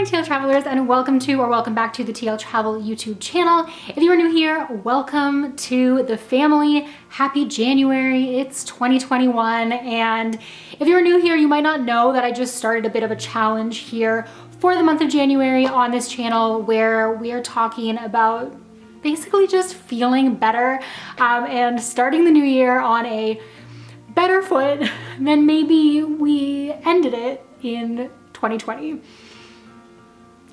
morning, TL Travelers, and welcome back to the TL Travel YouTube channel. If you are new here, welcome to the family. Happy January, it's 2021, and if you're new here, you might not know that I just started a bit of a challenge here for the month of January on this channel where we are talking about basically just feeling better and starting the new year on a better foot than maybe we ended it in 2020.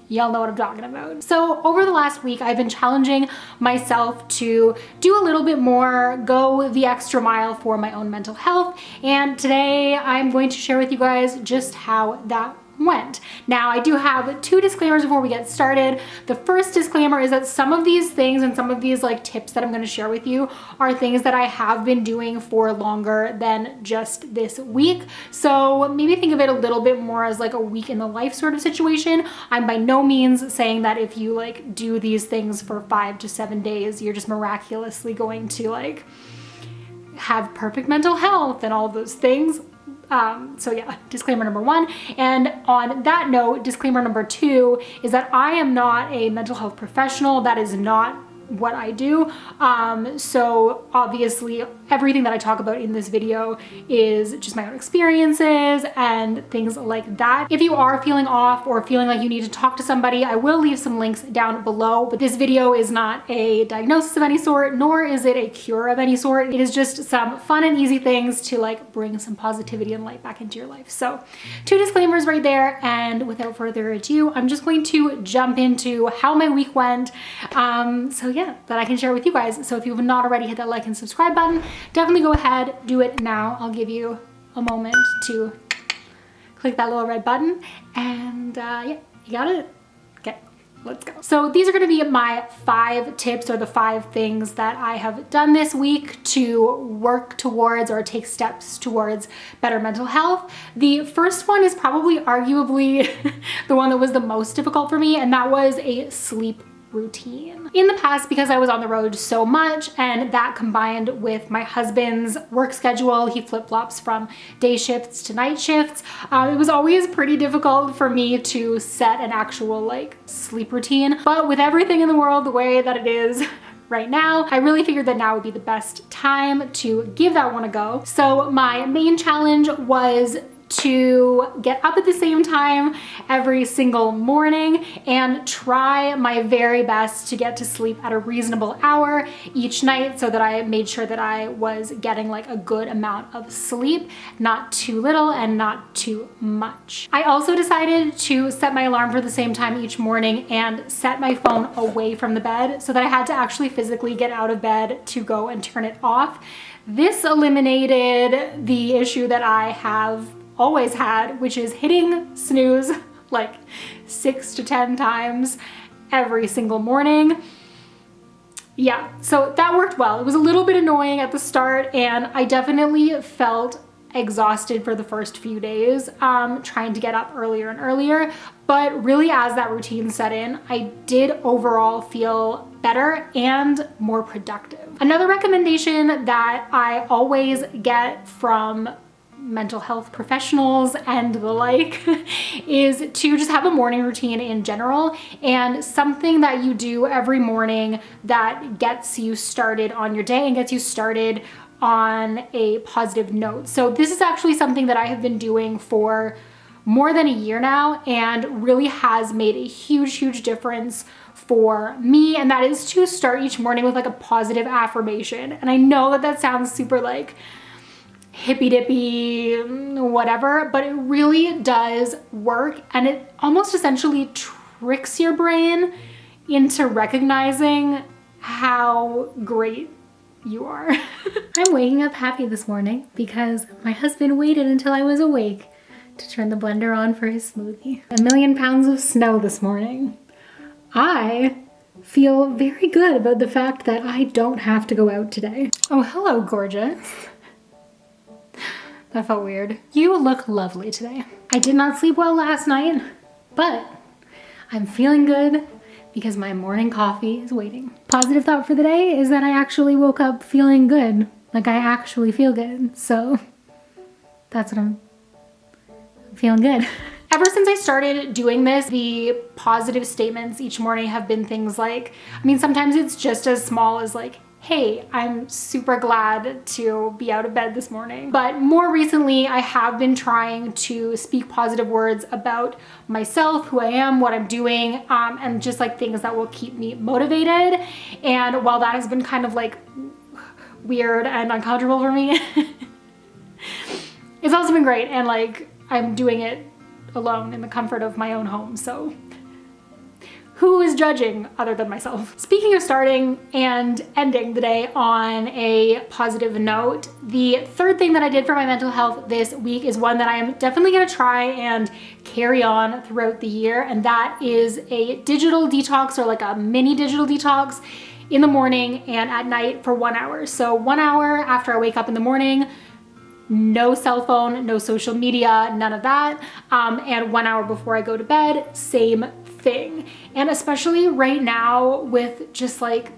Y'all know what I'm talking about. So over the last week, I've been challenging myself to do a little bit more, go the extra mile for my own mental health. And today I'm going to share with you guys just how that went. Now, I do have two disclaimers before we get started. The first disclaimer is that some of these things and some of these tips that I'm going to share with you are things that I have been doing for longer than just this week. So maybe think of it a little bit more as a week in the life sort of situation. I'm by no means saying that if you do these things for 5 to 7 days, you're just miraculously going to have perfect mental health and all of those things. So yeah, disclaimer number one. And on that note, disclaimer number two is that I am not a mental health professional. That is not what I do. So obviously everything that I talk about in this video is just my own experiences and things like that. If you are feeling off or feeling like you need to talk to somebody, I will leave some links down below, but this video is not a diagnosis of any sort, nor is it a cure of any sort. It is just some fun and easy things to bring some positivity and light back into your life. So two disclaimers right there. And without further ado, I'm just going to jump into how my week went. So yeah, that I can share with you guys. So if you have not already, hit that like and subscribe button. Definitely go ahead, do it now. I'll give you a moment to click that little red button, and yeah, you got it. Okay, let's go. So these are going to be my 5 tips, or the 5 things that I have done this week to work towards or take steps towards better mental health. The first one is probably arguably the one that was the most difficult for me, and that was a sleep routine. In the past, because I was on the road so much, and that combined with my husband's work schedule, he flip-flops from day shifts to night shifts, it was always pretty difficult for me to set an actual sleep routine. But with everything in the world the way that it is right now, I really figured that now would be the best time to give that one a go. So my main challenge was to get up at the same time every single morning and try my very best to get to sleep at a reasonable hour each night, so that I made sure that I was getting a good amount of sleep, not too little and not too much. I also decided to set my alarm for the same time each morning and set my phone away from the bed so that I had to actually physically get out of bed to go and turn it off. This eliminated the issue that I have always had, which is hitting snooze 6 to 10 times every single morning. Yeah, so that worked well. It was a little bit annoying at the start, and I definitely felt exhausted for the first few days trying to get up earlier and earlier. But really, as that routine set in, I did overall feel better and more productive. Another recommendation that I always get from mental health professionals and the is to just have a morning routine in general, and something that you do every morning that gets you started on your day and gets you started on a positive note. So this is actually something that I have been doing for more than a year now and really has made a huge difference for me, and that is to start each morning with a positive affirmation. And I know that sounds super hippy dippy whatever, but it really does work, and it almost essentially tricks your brain into recognizing how great you are. I'm waking up happy this morning because my husband waited until I was awake to turn the blender on for his smoothie. 1,000,000 pounds of snow this morning. I feel very good about the fact that I don't have to go out today. Oh, hello, gorgeous. That felt weird. You look lovely today. I did not sleep well last night, but I'm feeling good because my morning coffee is waiting. Positive thought for the day is that I actually woke up feeling good. I actually feel good. So that's what I'm feeling good. Ever since I started doing this, the positive statements each morning have been things like, I mean, sometimes it's just as small as like, hey, I'm super glad to be out of bed this morning. But more recently, I have been trying to speak positive words about myself, who I am, what I'm doing, and just like things that will keep me motivated. And while that has been kind of like weird and uncomfortable for me, it's also been great. And like, I'm doing it alone in the comfort of my own home. So who is judging other than myself? Speaking of starting and ending the day on a positive note, the third thing that I did for my mental health this week is one that I am definitely gonna try and carry on throughout the year, and that is a digital detox, or like a mini digital detox in the morning and at night for 1 hour. So 1 hour after I wake up in the morning, no cell phone, no social media, none of that. And 1 hour before I go to bed, same thing. And especially right now with just like,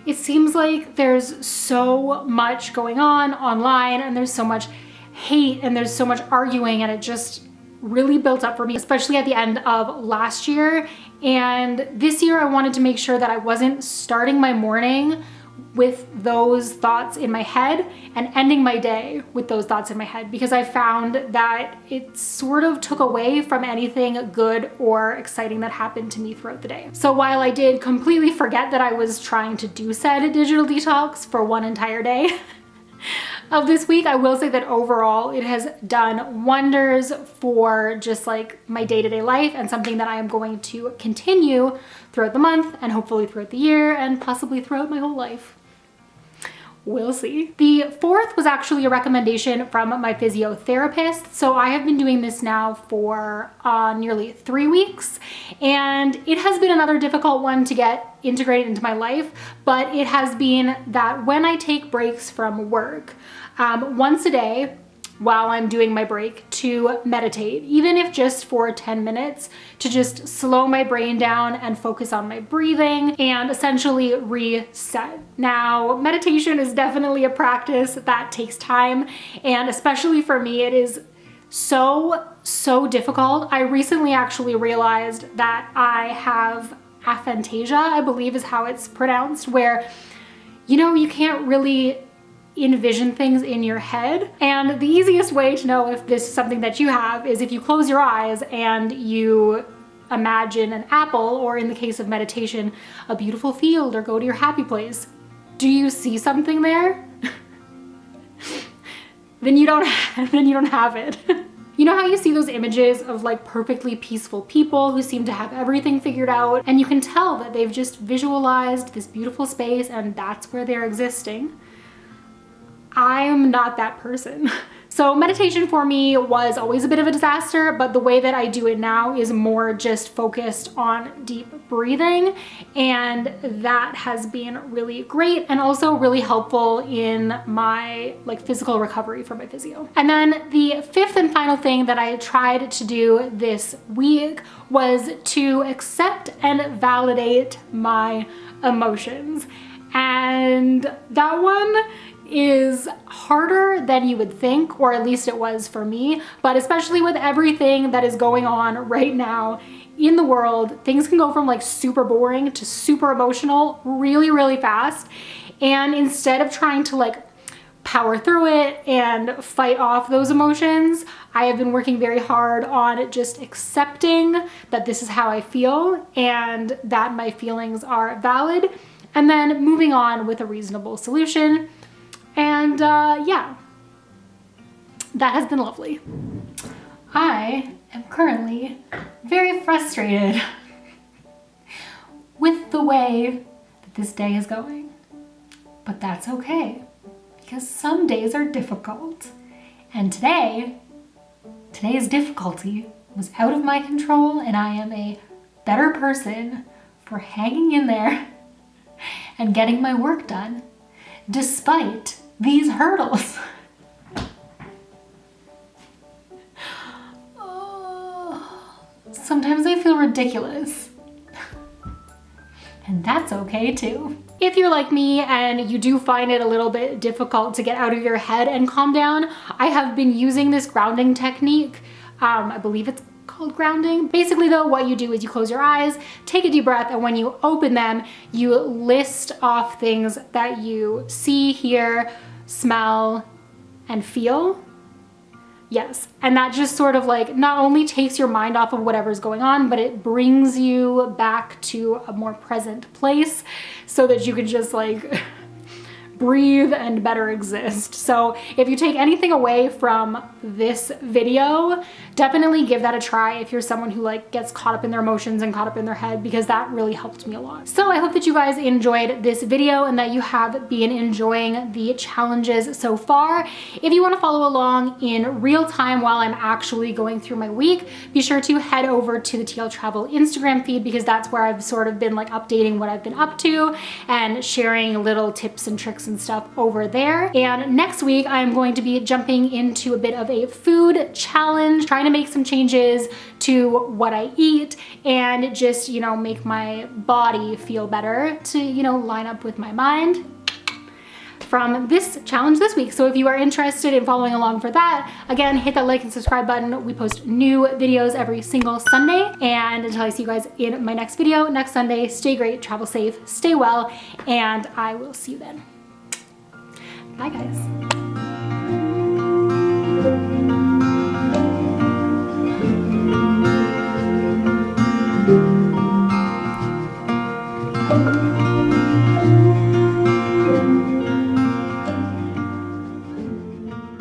it seems like there's so much going on online, and there's so much hate and there's so much arguing, and it just really built up for me, especially at the end of last year. And this year I wanted to make sure that I wasn't starting my morning with those thoughts in my head and ending my day with those thoughts in my head, because I found that it sort of took away from anything good or exciting that happened to me throughout the day. So while I did completely forget that I was trying to do said digital detox for one entire day of this week, I will say that overall it has done wonders for just like my day-to-day life, and something that I am going to continue throughout the month and hopefully throughout the year and possibly throughout my whole life. We'll see. The fourth was actually a recommendation from my physiotherapist. So I have been doing this now for nearly 3 weeks, and it has been another difficult one to get integrated into my life, but it has been that when I take breaks from work, once a day, while I'm doing my break, to meditate, even if just for 10 minutes, to just slow my brain down and focus on my breathing and essentially reset. Now, meditation is definitely a practice that takes time, and especially for me, it is so difficult. I recently actually realized that I have aphantasia, I believe is how it's pronounced, where, you know, you can't really envision things in your head. And the easiest way to know if this is something that you have is if you close your eyes and you imagine an apple, or in the case of meditation, a beautiful field, or go to your happy place. Do you see something there? Then you don't have it. You know how you see those images of like perfectly peaceful people who seem to have everything figured out, and you can tell that they've just visualized this beautiful space and that's where they're existing? I am not that person. So meditation for me was always a bit of a disaster, but the way that I do it now is more just focused on deep breathing, and that has been really great and also really helpful in my like physical recovery from my physio. And then the fifth and final thing that I tried to do this week was to accept and validate my emotions. And that one is harder than you would think, or at least it was for me. But especially with everything that is going on right now in the world, things can go from like super boring to super emotional really fast. And instead of trying to like power through it and fight off those emotions, I have been working very hard on just accepting that this is how I feel and that my feelings are valid, and then moving on with a reasonable solution. And yeah, that has been lovely. I am currently very frustrated with the way that this day is going, but that's okay, because some days are difficult, and today's difficulty was out of my control, and I am a better person for hanging in there and getting my work done despite these hurdles. Oh, sometimes I feel ridiculous, and that's okay too. If you're like me and you do find it a little bit difficult to get out of your head and calm down, I have been using this grounding technique. I believe it's called grounding. Basically though, what you do is you close your eyes, take a deep breath, and when you open them, you list off things that you see, hear, smell, and feel. Yes, and that just sort of like not only takes your mind off of whatever's going on, but it brings you back to a more present place so that you can just like breathe and better exist. So if you take anything away from this video, definitely give that a try if you're someone who like gets caught up in their emotions and caught up in their head, because that really helped me a lot. So I hope that you guys enjoyed this video and that you have been enjoying the challenges so far. If you want to follow along in real time while I'm actually going through my week, be sure to head over to the TL Travel Instagram feed, because that's where I've sort of been like updating what I've been up to and sharing little tips and tricks and stuff over there. And next week I'm going to be jumping into a bit of a food challenge, trying to make some changes to what I eat and just, you know, make my body feel better to, you know, line up with my mind from this challenge this week. So if you are interested in following along for that, again, hit that like and subscribe button. We post new videos every single Sunday. And until I see you guys in my next video next Sunday, stay great, travel safe, stay well, and I will see you then. Bye guys.